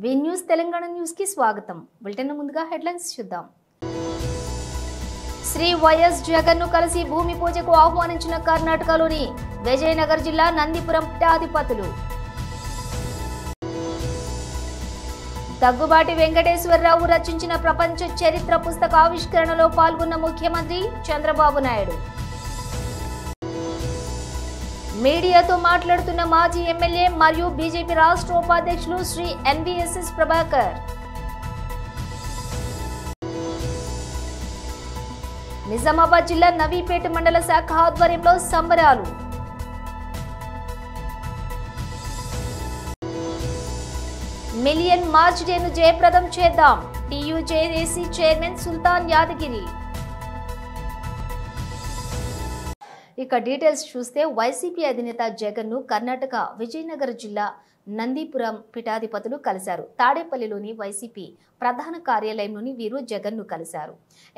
వి news Telangana news కి స్వాగతం. Bulletin ముందుగా హెడ్లైన్స్ చూద్దాం. శ్రీ వైఎస్ జగన్ ను కలిసి భూమి పూజకు ఆహ్వానించిన కర్ణాటకలోని విజయనగర జిల్లా నందిపురం పీఠాధిపతులు. దగ్గుబాటి వెంకటేశ్వరరావు రచించిన ప్రపంచ చరిత్ర పుస్తక ఆవిష్కరణలో పాల్గొన్న ముఖ్యమంత్రి చంద్రబాబు నాయుడు. మీడియాతో మాట్లాడుతున్న మాజీ ఎమ్మెల్యే మరియు బీజేపీ రాష్ట్ర ఉపాధ్యక్షులు శ్రీ ఎన్వీఎస్ఎస్ ప్రభాకర్. నిజామాబాద్ జిల్లా నవీపేట మండల శాఖ ఆధ్వర్యంలో సంబరాలు. మిలియన్ మార్చ్ డేను జయప్రదం చేద్దాం. టీయూజేఏసీ చైర్మన్ సుల్తాన్ యాదగిరి. ఇక డీటెయిల్స్ చూస్తే వైసీపీ అధినేత జగన్ ను కర్ణాటక విజయనగర జిల్లా నందిపురం పీఠాధిపతులు కలిశారు. తాడేపల్లిలోని వైసీపీ ప్రధాన కార్యాలయంలోని వీరు జగన్ ను కలిశారు.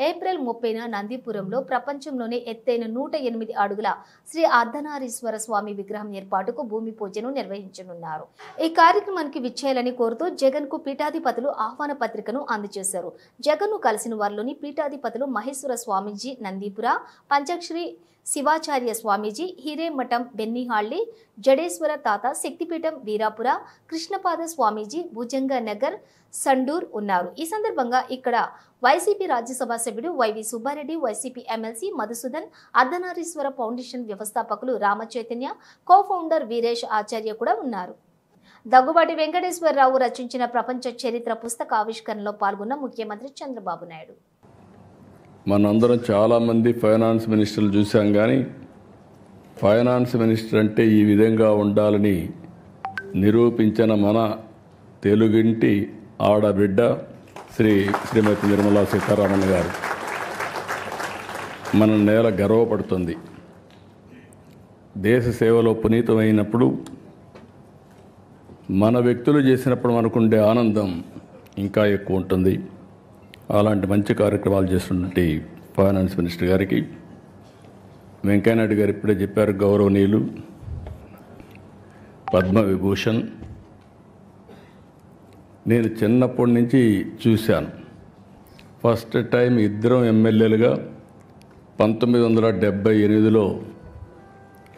ఏప్రిల్ 30న నందిపురంలో ప్రపంచంలోనే ఎత్తైన 108 అడుగుల శ్రీ అర్ధనారీశ్వర స్వామి విగ్రహం ఏర్పాటుకు భూమి పూజను నిర్వహించనున్నారు. ఈ కార్యక్రమానికి విచ్చేయాలని కోరుతూ జగన్ కు పీఠాధిపతులు ఆహ్వాన పత్రికను అందజేశారు. జగన్ ను కలిసిన వారిలోని పీఠాధిపతులు మహేశ్వర స్వామీజీ నందిపుర, పంచాక్షరి శివాచార్య స్వామీజీ, హిరేమఠం బెన్నిహాళ్లి, జడేశ్వర తాత, శక్తిపీఠం వీరాపుర, కృష్ణపాద స్వామీజీ, భుజంగ నగర్, సండూర్ ఉన్నారు. ఈ సందర్భంగా ఇక్కడ వైసీపీ రాజ్యసభ సభ్యుడు YV Subba Reddy, YCP MLC Madhusudan, Ardhanarishwara foundation వ్యవస్థాపకులు రామచైతన్య, కో ఫౌండర్ వీరేష్ ఆచార్య కూడా ఉన్నారు. దగ్గుబాటి వెంకటేశ్వరరావు రచించిన ప్రపంచ చరిత్ర పుస్తక ఆవిష్కరణలో పాల్గొన్న ముఖ్యమంత్రి చంద్రబాబు నాయుడు. మనందరం చాలామంది ఫైనాన్స్ మినిస్టర్లు చూసాం, కానీ ఫైనాన్స్ మినిస్టర్ అంటే ఈ విధంగా ఉండాలని నిరూపించిన మన తెలుగింటి ఆడబిడ్డ శ్రీమతి నిర్మలా సీతారామన్ గారు మన నేల గర్వపడుతుంది. దేశ సేవలో పునీతమైనప్పుడు మన వ్యక్తులు చేసినప్పుడు మనకుండే ఆనందం ఇంకా ఎక్కువ ఉంటుంది. అలాంటి మంచి కార్యక్రమాలు చేస్తున్నట్టు ఫైనాన్స్ మినిస్టర్ గారికి, వెంకయ్యనాయుడు గారు ఇప్పుడే చెప్పారు, గౌరవనీయులు పద్మవిభూషణ్. నేను చిన్నప్పటి నుంచి చూశాను. ఫస్ట్ టైం ఇద్దరం ఎమ్మెల్యేలుగా 1978లో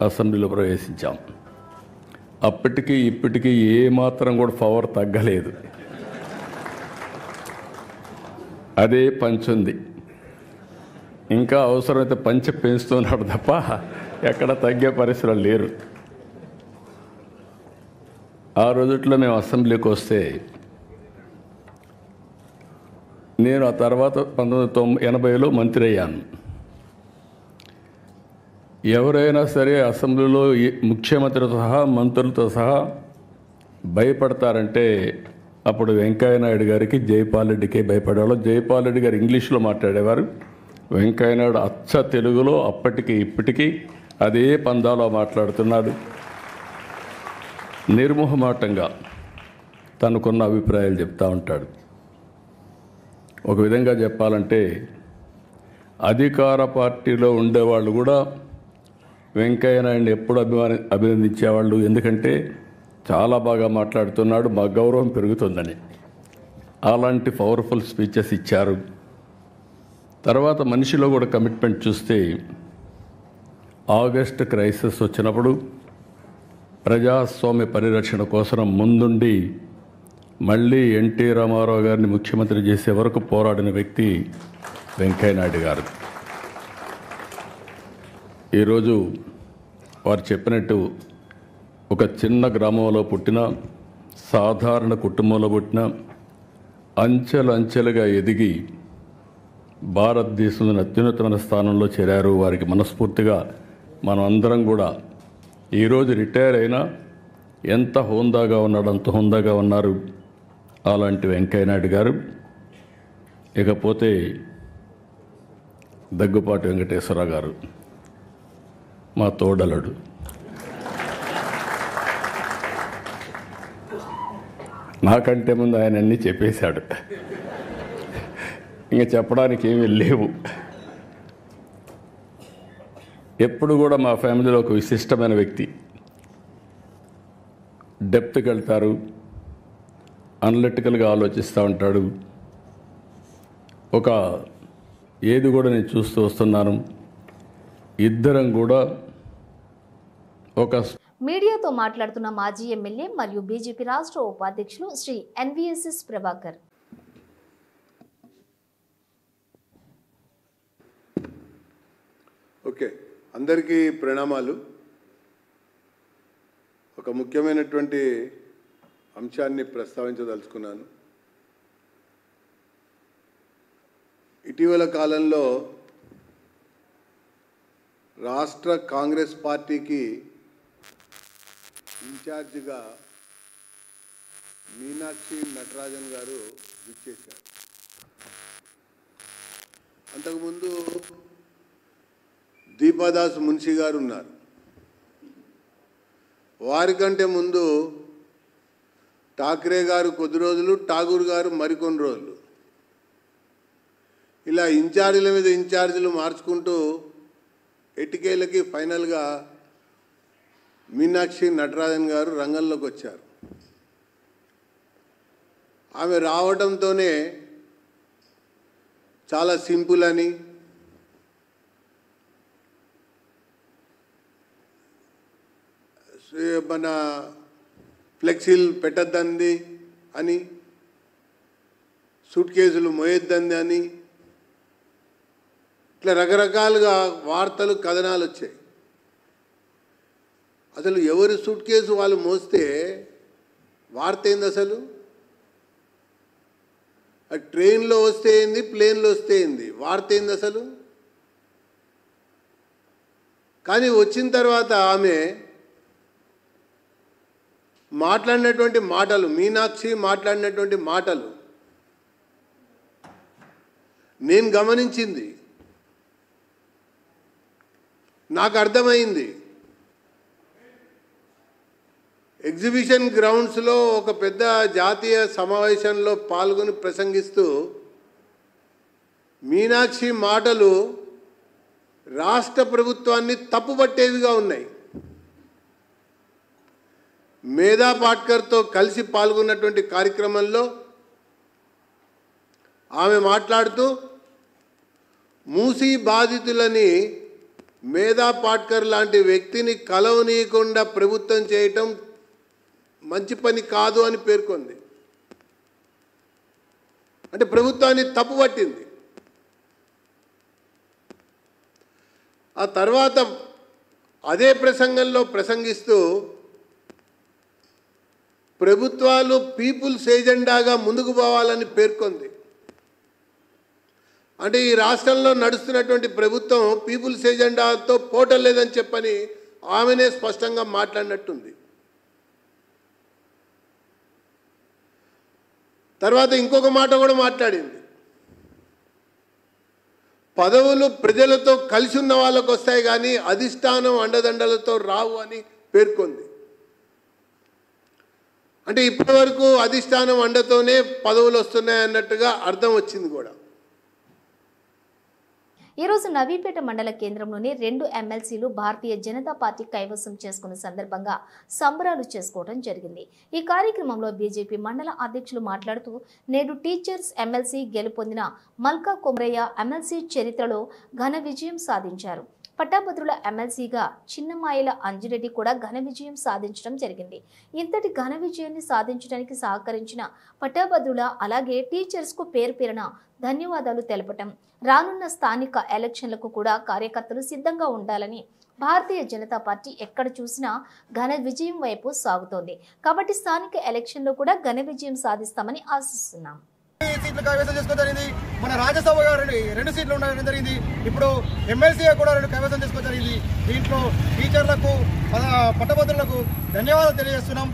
అసెంబ్లీలో ప్రవేశించాం. అప్పటికి ఇప్పటికీ ఏమాత్రం కూడా పవర్ తగ్గలేదు. అదే పంచుంది. ఇంకా అవసరమైతే పంచ పెంచుతున్నాడు తప్ప ఎక్కడ తగ్గే పరిస్థితులు లేరు. ఆ రోజుల్లో మేము అసెంబ్లీకి వస్తే, నేను ఆ తర్వాత 1980లో మంత్రి అయ్యాను. ఎవరైనా సరే అసెంబ్లీలో ముఖ్యమంత్రితో సహా మంత్రులతో సహా భయపడతారంటే అప్పుడు వెంకయ్యనాయుడు గారికి, జైపాల్ రెడ్డికే భయపడేవాళ్ళు. జైపాల్ రెడ్డి గారు ఇంగ్లీష్లో మాట్లాడేవారు, వెంకయ్యనాయుడు అచ్చ తెలుగులో అప్పటికి ఇప్పటికీ అదే పందాలో మాట్లాడుతున్నాడు. నిర్మోహమాటంగా తనకున్న అభిప్రాయాలు చెప్తూ ఉంటాడు. ఒక విధంగా చెప్పాలంటే అధికార పార్టీలో ఉండేవాళ్ళు కూడా వెంకయ్యనాయుడిని ఎప్పుడు అభినందించేవాళ్ళు. ఎందుకంటే చాలా బాగా మాట్లాడుతున్నాడు, మా గౌరవం పెరుగుతుందని. అలాంటి పవర్ఫుల్ స్పీచెస్ ఇచ్చారు. తర్వాత మనిషిలో కూడా కమిట్మెంట్ చూస్తే, ఆగస్ట్ క్రైసిస్ వచ్చినప్పుడు ప్రజాస్వామ్య పరిరక్షణ కోసం ముందుండి మళ్ళీ ఎన్టీ రామారావు గారిని ముఖ్యమంత్రి చేసే వరకు పోరాడిన వ్యక్తి వెంకయ్యనాయుడు గారు. ఈరోజు వారు చెప్పినట్టు ఒక చిన్న గ్రామంలో పుట్టిన, సాధారణ కుటుంబంలో పుట్టిన, అంచెలంచెలుగా ఎదిగి భారతదేశంలోని అత్యున్నతమైన స్థానంలో చేరారు. వారికి మనస్ఫూర్తిగా మనం అందరం కూడా ఈరోజు రిటైర్ అయినా ఎంత హోందాగా ఉన్నాడు అంత హోందాగా ఉన్నారు అలాంటి వెంకయ్యనాయుడు గారు. ఇకపోతే దగ్గుపాటి వెంకటేశ్వరరావు గారు మా తోడలుడు. నాకంటే ముందు ఆయన అన్నీ చెప్పేశాడు, ఇంకా చెప్పడానికి ఏమీ లేవు. ఎప్పుడు కూడా మా ఫ్యామిలీలో ఒక విశిష్టమైన వ్యక్తి. డెప్త్కి వెళ్తారు, అనలిటికల్గా ఆలోచిస్తూ ఉంటాడు. ఏది కూడా నేను చూస్తూ వస్తున్నాను, ఇద్దరం కూడా మీడియాతో మాట్లాడుతున్న మాజీ ఎమ్మెల్యే మరియు బీజేపీ రాష్ట్ర ఉపాధ్యక్షులు శ్రీ ఎన్వీఎస్ఎస్ ప్రభాకర్. ఓకే, అందరికీ ప్రణామాలు. ఒక ముఖ్యమైనటువంటి అంశాన్ని ప్రస్తావించదలుచుకున్నాను. ఇటీవల కాలంలో రాష్ట్ర కాంగ్రెస్ పార్టీకి ఇన్ఛార్జిగా మీనాక్షి నటరాజన్ గారు విచ్చేశారు. అంతకుముందు దీపాదాస్ మున్షి గారు ఉన్నారు. వారికంటే ముందు ఠాక్రే గారు కొద్ది రోజులు, ఠాగూర్ గారు మరికొన్ని రోజులు. ఇలా ఇన్ఛార్జీల మీద ఇన్ఛార్జీలు మార్చుకుంటూ ఎట్టికేళ్ళకి ఫైనల్గా మీనాక్షి నటరాజన్ గారు రంగంలోకి వచ్చారు. ఆమె రావడంతోనే చాలా సింపుల్ అని, మన ఫ్లెక్సీలు పెట్టద్దంది అని, సూట్ కేసులు మోయొద్దంది అని, ఇట్లా రకరకాలుగా వార్తలు కథనాలు వచ్చాయి. అసలు ఎవరి సూట్ కేసు వాళ్ళు మోస్తే వార్త ఏంది? అసలు ట్రైన్లో వస్తే ఏంది, ప్లేన్లో వస్తే ఏంది, వార్త ఏంది అసలు? కానీ వచ్చిన తర్వాత ఆమె మాట్లాడినటువంటి మాటలు, మీనాక్షి మాట్లాడినటువంటి మాటలు నేను గమనించింది, నాకు అర్థమైంది. ఎగ్జిబిషన్ గ్రౌండ్స్లో ఒక పెద్ద జాతీయ సమావేశంలో పాల్గొని ప్రసంగిస్తూ మీనాక్షి మాటలు రాష్ట్ర ప్రభుత్వాన్ని తప్పుపట్టేవిగా ఉన్నాయి. మేధా పాట్కర్తో కలిసి పాల్గొన్నటువంటి కార్యక్రమంలో ఆమె మాట్లాడుతూ మూసీ బాధితులని మేధా పాట్కర్ లాంటి వ్యక్తిని కలవనీయకుండా ప్రభుత్వం చేయటం మంచి పని కాదు అని పేర్కొంది. అంటే ప్రభుత్వాన్ని తప్పుపట్టింది. ఆ తర్వాత అదే ప్రసంగంలో ప్రసంగిస్తూ ప్రభుత్వాలు పీపుల్స్ ఏజెండాగా ముందుకు పోవాలని పేర్కొంది. అంటే ఈ రాష్ట్రంలో నడుస్తున్నటువంటి ప్రభుత్వం పీపుల్స్ ఏజెండాతో పోవటం లేదని చెప్పని ఆమెనే స్పష్టంగా మాట్లాడినట్టుంది. తర్వాత ఇంకొక మాట కూడా మాట్లాడింది. పదవులు ప్రజలతో కలిసి ఉన్న వాళ్ళకు వస్తాయి కానీ అధిష్టానం అండదండలతో రావు అని పేర్కొంది. అంటే ఇప్పటి వరకు అధిష్టానం అండతోనే పదవులు వస్తున్నాయి అన్నట్టుగా అర్థం వచ్చింది కూడా. ఈ రోజు నవీపేట మండల కేంద్రంలోని 2 ఎమ్మెల్సీలు భారతీయ జనతా పార్టీ కైవసం చేసుకున్న సందర్భంగా సంబరాలు చేసుకోవడం జరిగింది. ఈ కార్యక్రమంలో బీజేపీ మండల అధ్యక్షులు మాట్లాడుతూ నేడు టీచర్స్ ఎమ్మెల్సీ గెలుపొందిన మల్కా కొమరయ్య ఎమ్మెల్సీ చరిత్రలో ఘన విజయం సాధించారు. పట్టాభద్రుల ఎమ్మెల్సీగా చిన్నమాయిల అంజిరెడ్డి కూడా ఘన విజయం సాధించడం జరిగింది. ఇంతటి ఘన విజయాన్ని సాధించడానికి సహకరించిన పట్టాభద్రుల అలాగే టీచర్స్కు పేరు పేరున ధన్యవాదాలు తెలపటం, రానున్న స్థానిక ఎలక్షన్లకు కూడా కార్యకర్తలు సిద్ధంగా ఉండాలని భారతీయ జనతా పార్టీ ఎక్కడ చూసినా ఘన విజయం వైపు సాగుతోంది. కాబట్టి స్థానిక ఎలక్షన్లో కూడా ఘన విజయం సాధిస్తామని ఆశిస్తున్నాం. సీట్లు కైవసం చేసుకోవడం జరిగింది. మన రాజ్యసభ 2 సీట్లు ఉండడం జరిగింది. ఇప్పుడు ఎమ్మెల్సీ కూడా 2 కైవసం చేసుకోవడం జరిగింది. దీంట్లో టీచర్లకు, పట్టభద్రులకు ధన్యవాదాలు తెలియజేస్తున్నాం.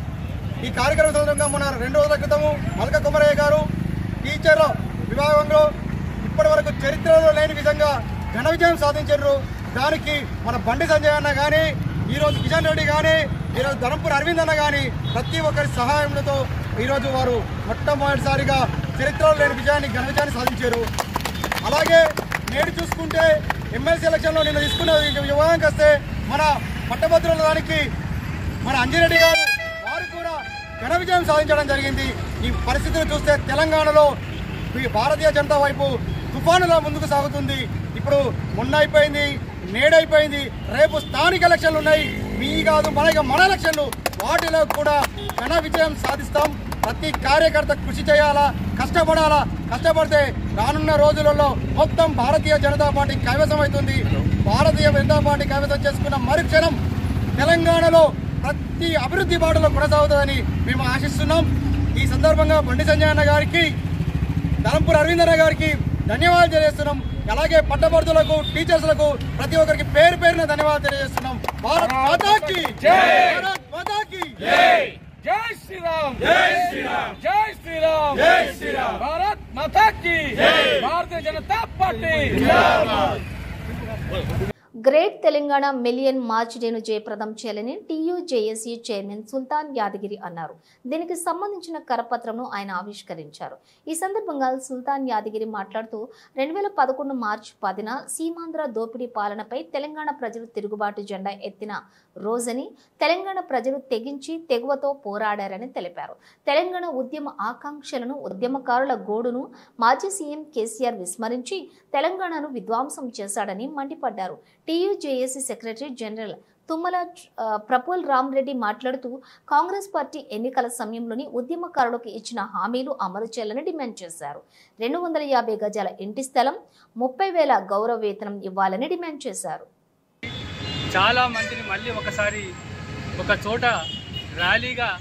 ఈ కార్యక్రమం సందర్భంగా మన 2 రోజుల క్రితము మల్కా కొమరయ్య గారు టీచర్ల విభాగంలో ఇప్పటి వరకు చరిత్రలో లేని విధంగా ఘన విజయం సాధించారు. దానికి మన బండి సంజయ్ అన్న కానీ, ఈరోజు కిషన్ రెడ్డి కానీ, ఈరోజు ధరంపూర్ అరవింద్ అన్న కానీ ప్రతి ఒక్కరి సహాయంతో ఈరోజు వారు మొట్టమొదటిసారిగా చరిత్రలో లేని విజయాన్ని, ఘన విజయాన్ని సాధించారు. అలాగే నేడు చూసుకుంటే ఎమ్మెల్సీ ఎలక్షన్లో నిన్న తీసుకున్న విభాగానికి వస్తే మన పట్టభద్రుల దానికి మన అంజిరెడ్డి గారు వారు కూడా ఘన విజయం సాధించడం జరిగింది. ఈ పరిస్థితిని చూస్తే తెలంగాణలో భారతీయ జనతా వైపు తుఫానులా ముందుకు సాగుతుంది. ఇప్పుడు మొన్న అయిపోయింది, నేడైపోయింది, రేపు స్థానిక ఎలక్షన్లు ఉన్నాయి. మీ కాదు మన ఎలక్షన్లు, వాటిలో కూడా ఘన విజయం సాధిస్తాం. ప్రతి కార్యకర్త కృషి చేయాలా, కష్టపడాలా. కష్టపడితే రానున్న రోజులలో మొత్తం భారతీయ జనతా పార్టీ కైవసం అవుతుంది. భారతీయ జనతా పార్టీ కైవసం చేసుకున్న మరుక్షణం తెలంగాణలో ప్రతి అభివృద్ధి బాటలో కొనసాగుతుందని మేము ఆశిస్తున్నాం. ఈ సందర్భంగా బండి సంజయ్ అన్న గారికి, ధనంపూర్ అరవింద్ అన్న గారికి ధన్యవాదాలు తెలియజేస్తున్నాం. అలాగే పట్టభద్రులకు, టీచర్స్లకు ప్రతి ఒక్కరికి పేరు పేరున ధన్యవాదాలు తెలియజేస్తున్నాం. భారత్ మాతాకి జై, భారత్ మాతాకి జై. జై శ్రీరామ్, జై శ్రీరామ్, జై శ్రీరామ్, జై శ్రీరామ్. భారత్ మాతాకి జై. భారతీయ జనతా పార్టీ జిందాబాద్. గ్రేట్ తెలంగాణ మిలియన్ మార్చ్ డేను జయప్రదం చేయాలని టీయూజేఏసీ చైర్మన్ సుల్తాన్ యాదగిరి అన్నారు. దీనికి సంబంధించిన కరపత్రంను ఆయన ఆవిష్కరించారు. ఈ సందర్భంగా సుల్తాన్ యాదగిరి మాట్లాడుతూ 2011 మార్చి 10న సీమాంధ్ర దోపిడీ పాలనపై తెలంగాణ ప్రజలు తిరుగుబాటు జెండా ఎత్తిన రోజని, తెలంగాణ ప్రజలు తెగించి తెగువతో పోరాడారని తెలిపారు. తెలంగాణ ఉద్యమ ఆకాంక్షలను, ఉద్యమకారుల గోడును మాజీ సీఎం కేసీఆర్ విస్మరించి తెలంగాణను విధ్వంసం చేశాడని మండిపడ్డారు. టీయూజేఏసీ సెక్రటరీ జనరల్ తుమ్మల ప్రఫుల్ రామ్ రెడ్డి మాట్లాడుతూ కాంగ్రెస్ పార్టీ ఎన్నికల సమయంలోని ఉద్యమకారులకు ఇచ్చిన హామీలు అమలు చేయాలని డిమాండ్ చేశారు. 250 గజాల ఇంటి స్థలం, 30,000 గౌరవ వేతనం ఇవ్వాలని డిమాండ్ చేశారు. చాలా మందిని మళ్ళీ ఒకసారి ఒక చోట ర్యాలీగా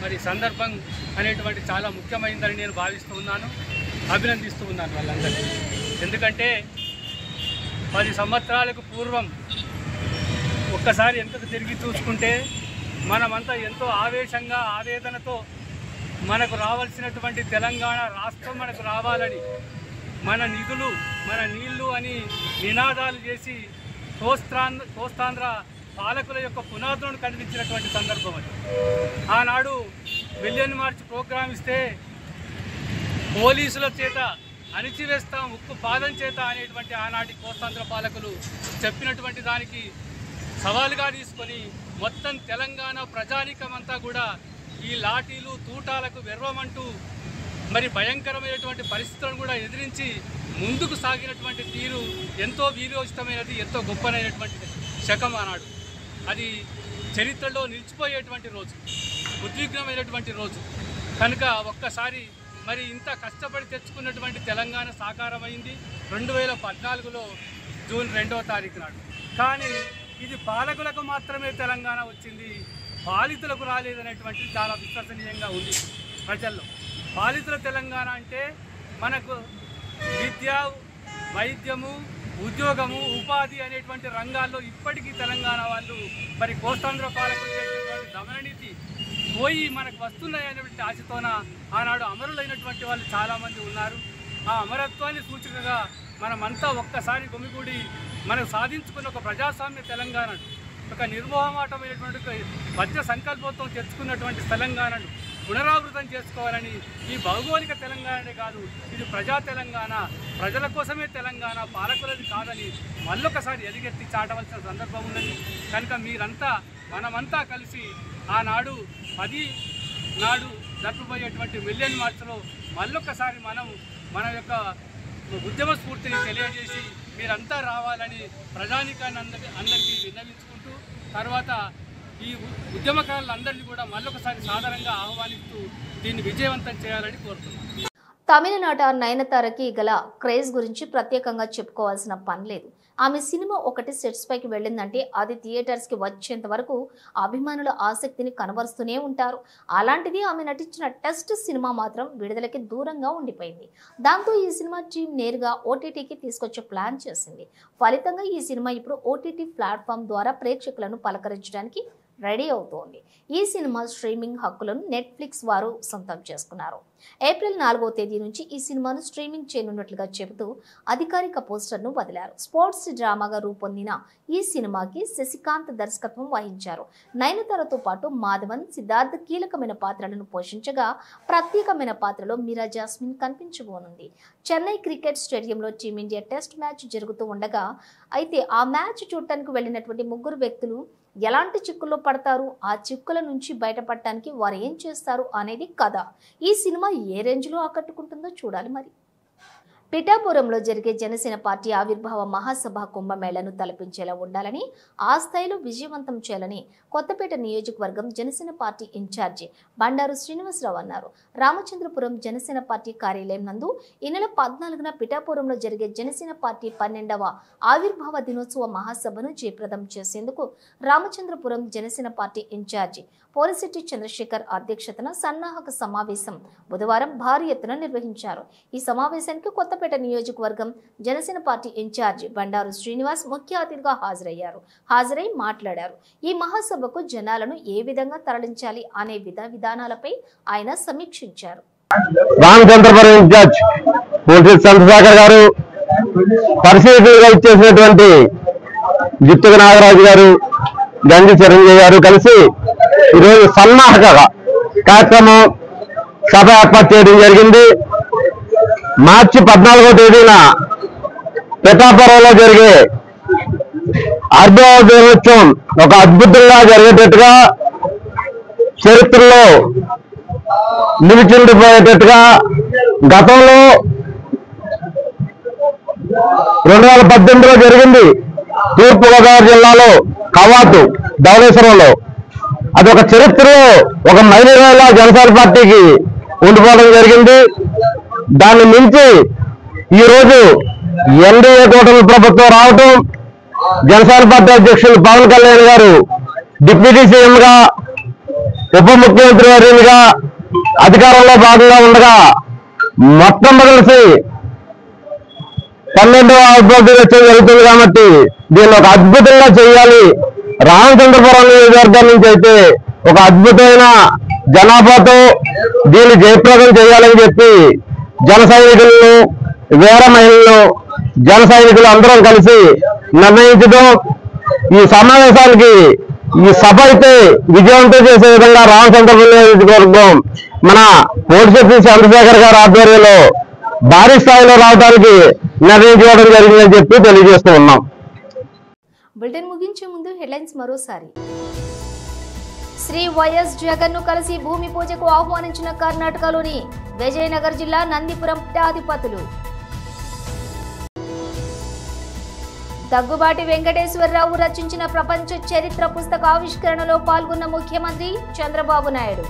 మరి సందర్భం అనేటువంటి చాలా ముఖ్యమైనదని నేను భావిస్తూ ఉన్నాను, అభినందిస్తూ ఉన్నాను వాళ్ళందరినీ. ఎందుకంటే 10 సంవత్సరాలకు పూర్వం ఒక్కసారి వెనుకకు తిరిగి చూసుకుంటే మనమంతా ఎంతో ఆవేశంగా, ఆవేదనతో మనకు రావాల్సినటువంటి తెలంగాణ రాష్ట్రం మనకు రావాలని, మన నిధులు, మన నీళ్లు అని నినాదాలు చేసి కోస్తాంధ్ర పాలకుల యొక్క పునాదులను కదిలించినటువంటి సందర్భం అది. ఆనాడు మిలియన్ మార్చ్ ప్రోగ్రాం ఇస్తే పోలీసుల చేత అణిచివేస్తాం, ఉక్కు పాదం చేత అనేటువంటి ఆనాటి కోస్తాంధ్ర పాలకులు చెప్పినటువంటి దానికి సవాలుగా తీసుకొని మొత్తం తెలంగాణ ప్రజానీకమంతా కూడా ఈ లాఠీలు, తూటాలకు వెర్వమంటూ మరి భయంకరమైనటువంటి పరిస్థితులను కూడా ఎదిరించి ముందుకు సాగినటువంటి తీరు ఎంతో వీరోచితమైనది, ఎంతో గొప్పనైనటువంటి శకం ఆనాడు. అది చరిత్రలో నిలిచిపోయేటువంటి రోజు, ఉద్విగ్నమైనటువంటి రోజు. కనుక ఒక్కసారి మరి ఇంత కష్టపడి తెచ్చుకున్నటువంటి తెలంగాణ సాకారమైంది 2014లో జూన్ 2వ తారీఖు నాడు. కానీ ఇది పాలకులకు మాత్రమే తెలంగాణ వచ్చింది, పాలితులకు రాలేదనేటువంటిది చాలా విశ్వసనీయంగా ఉంది ప్రజల్లో. పాలితుల తెలంగాణ అంటే మనకు విద్య, వైద్యము, ఉద్యోగము, ఉపాధి అనేటువంటి రంగాల్లో ఇప్పటికీ తెలంగాణ వాళ్ళు మరి కోస్తాంధ్ర పాలకులు చేసేటువంటి దమననీతి పోయి మనకు వస్తున్నాయనేటువంటి ఆశతోన ఆనాడు అమరులైనటువంటి వాళ్ళు చాలామంది ఉన్నారు. ఆ అమరత్వాన్ని సూచికగా మనమంతా ఒక్కసారి గుమిగూడి మనం సాధించుకున్న ఒక ప్రజాస్వామ్య తెలంగాణను, ఒక నిర్మోహమాటమైనటువంటి మధ్య సంకల్పంతో తెచ్చుకున్నటువంటి తెలంగాణను పునరావృతం చేసుకోవాలని, ఈ భౌగోళిక తెలంగాణనే కాదు, ఇది ప్రజా తెలంగాణ, ప్రజల కోసమే తెలంగాణ, పాలకులది కాదని మళ్ళొకసారి ఎలుగెత్తి చాటవలసిన సందర్భం ఉన్నది. కనుక మీరంతా, మనమంతా కలిసి ఆనాడు 10 నాడు జరుపుపోయేటువంటి మిలియన్ మార్చ్లో మళ్ళొకసారి మన యొక్క ఉద్యమ స్ఫూర్తిని తెలియజేసి మీరంతా రావాలని ప్రజానీకాన్ని అందరికీ విన్నవించుకుంటూ, తర్వాత ఈ ఉద్యమకారులందరినీ కూడా మళ్ళొకసారి సాధారణంగా ఆహ్వానిస్తూ దీన్ని విజయవంతం చేయాలని కోరుతున్నాను. తమిళనాట నయనతారకి గల క్రేజ్ గురించి ప్రత్యేకంగా చెప్పుకోవాల్సిన పని లేదు. ఆమె సినిమా ఒకటి సెట్స్ పైకి వెళ్ళిందంటే అది థియేటర్స్కి వచ్చేంత వరకు అభిమానుల ఆసక్తిని కనబరుస్తూనే ఉంటారు. అలాంటిది ఆమె నటించిన టెస్ట్ సినిమా మాత్రం విడుదలకి దూరంగా ఉండిపోయింది. దాంతో ఈ సినిమా టీం నేరుగా ఓటీటీకి తీసుకొచ్చే ప్లాన్ చేసింది. ఫలితంగా ఈ సినిమా ఇప్పుడు ఓటీటీ ప్లాట్ఫామ్ ద్వారా ప్రేక్షకులను పలకరించడానికి రెడీ అవుతోంది. ఈ సినిమా స్ట్రీమింగ్ హక్కులను నెట్ఫ్లిక్స్ వారు సొంతం చేసుకున్నారు. ఏప్రిల్ 4వ తేదీ నుంచి ఈ సినిమాను స్ట్రీమింగ్ చేయనున్నట్లుగా చెబుతూ అధికారిక పోస్టర్ను వదిలారు. స్పోర్ట్స్ డ్రామాగా రూపొందిన ఈ సినిమాకి శశికాంత్ దర్శకత్వం వహించారు. నయనతారతో పాటు మాధవన్, సిద్ధార్థ్ కీలకమైన పాత్రలను పోషించగా ప్రత్యేకమైన పాత్రలో మీరా జాస్మిన్ కనిపించబోనుంది. చెన్నై క్రికెట్ స్టేడియంలో టీమిండియా టెస్ట్ మ్యాచ్ జరుగుతూ ఉండగా అయితే ఆ మ్యాచ్ చూడటానికి వెళ్ళినటువంటి 3 వ్యక్తులు ఎలాంటి చిక్కుల్లో పడతారు, ఆ చిక్కుల నుంచి బయటపడటానికి వారు ఏం చేస్తారు అనేది కథ. ఈ సినిమా ఏ రేంజ్లో ఆకట్టుకుంటుందో చూడాలి మరి. పిఠాపురంలో జరిగే జనసేన పార్టీ ఆవిర్భావ మహాసభ కుంభమేళను తలపించేలా ఉండాలని, ఆ స్థాయిలో విజయవంతం చేయాలని కొత్తపేట నియోజకవర్గం జనసేన పార్టీ ఇన్ఛార్జి బండారు శ్రీనివాసరావు అన్నారు. రామచంద్రపురం జనసేన పార్టీ కార్యాలయం నందు ఈ నెల 14న పిఠాపురంలో జరిగే జనసేన పార్టీ 12వ ఆవిర్భావ దినోత్సవ మహాసభను జయప్రదం చేసేందుకు రామచంద్రపురం జనసేన పార్టీ ఇన్ఛార్జి పోలిశెట్టి చంద్రశేఖర్ అధ్యక్షతన సన్నాహక సమావేశం బుధవారం భారీ ఎత్తున నిర్వహించారు. ఈ సమావేశానికి కొత్తపేట నియోజకవర్గం జనసేన పార్టీ ఇన్ఛార్జి బండారు శ్రీనివాస్ ముఖ్య అతిథిగా హాజరై మాట్లాడారు. ఈ మహాసభకు జనాలను ఏ విధంగా తరలించాలి అనే విధానాలపై ఆయన సమీక్షించారు. రామచంద్రపురం ఇన్ఛార్జ్ పోలిశెట్టి చంద్రశేఖర్ గారు, పరిశీలకులుగా ఇచ్చేసినటువంటి జిత్తుగ నాగరాజు గారు, గంజి చిరంజీవి గారు కలిసి ఈరోజు సన్నాహక కార్యక్రమం సభ ఏర్పాటు చేయడం జరిగింది. మార్చి 14వ తేదీన పిఠాపురంలో జరిగే ఆవిర్భావ దినోత్సవం ఒక అద్భుతంగా జరిగేటట్టుగా, చరిత్రలో నిలిచిండిపోయేటట్టుగా, గతంలో 2018లో జరిగింది తూర్పుగోదావరి జిల్లాలో కవాతు ధవళేశ్వరంలో. అదొక చరిత్రలో ఒక మైలురాయిలా జనసేన పార్టీకి ఉండిపోవడం జరిగింది. దాన్ని మించి ఈరోజు ఎన్డీఏ కూటమి ప్రభుత్వం రావటం, జనసేన పార్టీ అధ్యక్షులు పవన్ కళ్యాణ్ గారు డిప్యూటీ సీఎంగా, ఉప ముఖ్యమంత్రి వర్యులుగా అధికారంలో భాగంగా ఉండగా మొట్టమొదటి 12వ ఆవిర్భావ దినోత్సవం జరుగుతుంది కాబట్టి దీన్ని ఒక అద్భుతంగా చేయాలి. రామచంద్రపురం నియోజకవర్గం నుంచి అయితే ఒక అద్భుతమైన జనాభాతో దీన్ని జయప్రదం చేయాలని చెప్పి జన సైనికులను, వీర మహిళలను, జన సైనికులు అందరం కలిసి నిర్ణయించడం, ఈ సమావేశానికి ఈ సభ అయితే విజయవంతం చేసే విధంగా రామచంద్రపురం నియోజకవర్గం మన పోలిశెట్టి చంద్రశేఖర్ గారి ఆధ్వర్యంలో భారీ స్థాయిలో రావడానికి నిర్ణయించుకోవడం జరిగిందని చెప్పి తెలియజేస్తూ ఉన్నాం. బులెటిన్ ముగించే ముందు హెడ్లైన్స్ మరోసారి. శ్రీ వైఎస్ జగన్ ను కలిసి భూమి పూజకు ఆహ్వానించిన కర్ణాటకలోని విజయనగర్ జిల్లా నందిపురం పీఠాధిపతులు. దగ్గుబాటి వెంకటేశ్వరరావు రచించిన ప్రపంచ చరిత్ర పుస్తక ఆవిష్కరణలో పాల్గొన్న ముఖ్యమంత్రి చంద్రబాబు నాయుడు.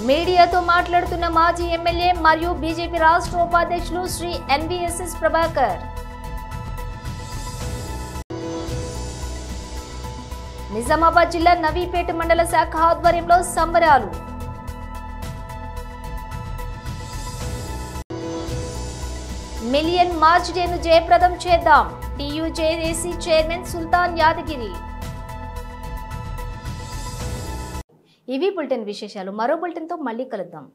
మీడియాతో మాట్లాడుతున్న మాజీ ఎమ్మెల్యే మరియు బీజేపీ రాష్ట్ర ఉపాధ్యక్షులు శ్రీ ఎన్వీఎస్ఎస్ ప్రభాకర్. నిజామాబాద్ జిల్లా నవీపేట మండల శాఖ ఆధ్వర్యంలో సంబరాలు. మిలియన్ మార్చ్ డేను జయప్రదం చేద్దాం, టీయూజేఏసీ చైర్మన్ సుల్తాన్ యాదగిరి. ఇవి బులెటిన్ విశేషాలు. మరో బులెటిన్తో మళ్ళీ కలుద్దాం.